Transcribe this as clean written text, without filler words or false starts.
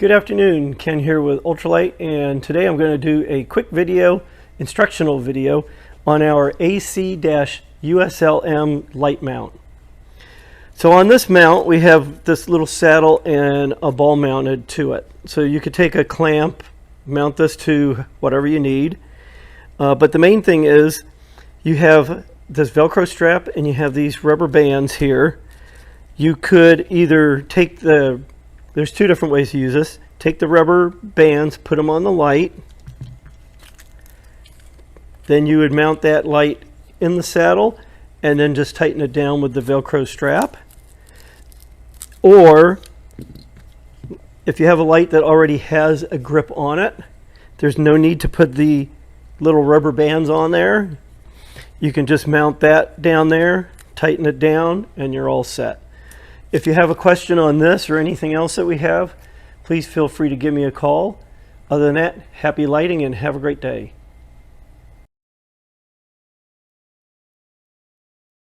Good afternoon, Ken here with Ultralight, and today I'm going to do a quick instructional video on our AC-USLM light mount. So on this mount we have this little saddle and a ball mounted to it. So you could take a clamp, mount this to whatever you need, but the main thing is you have this Velcro strap and you have these rubber bands here. You could either take there's two different ways to use this. Take the rubber bands, put them on the light. Then you would mount that light in the saddle and then just tighten it down with the Velcro strap. Or if you have a light that already has a grip on it, there's no need to put the little rubber bands on there. You can just mount that down there, tighten it down, and you're all set. If you have a question on this or anything else that we have, please feel free to give me a call. Other than that, happy lighting and have a great day.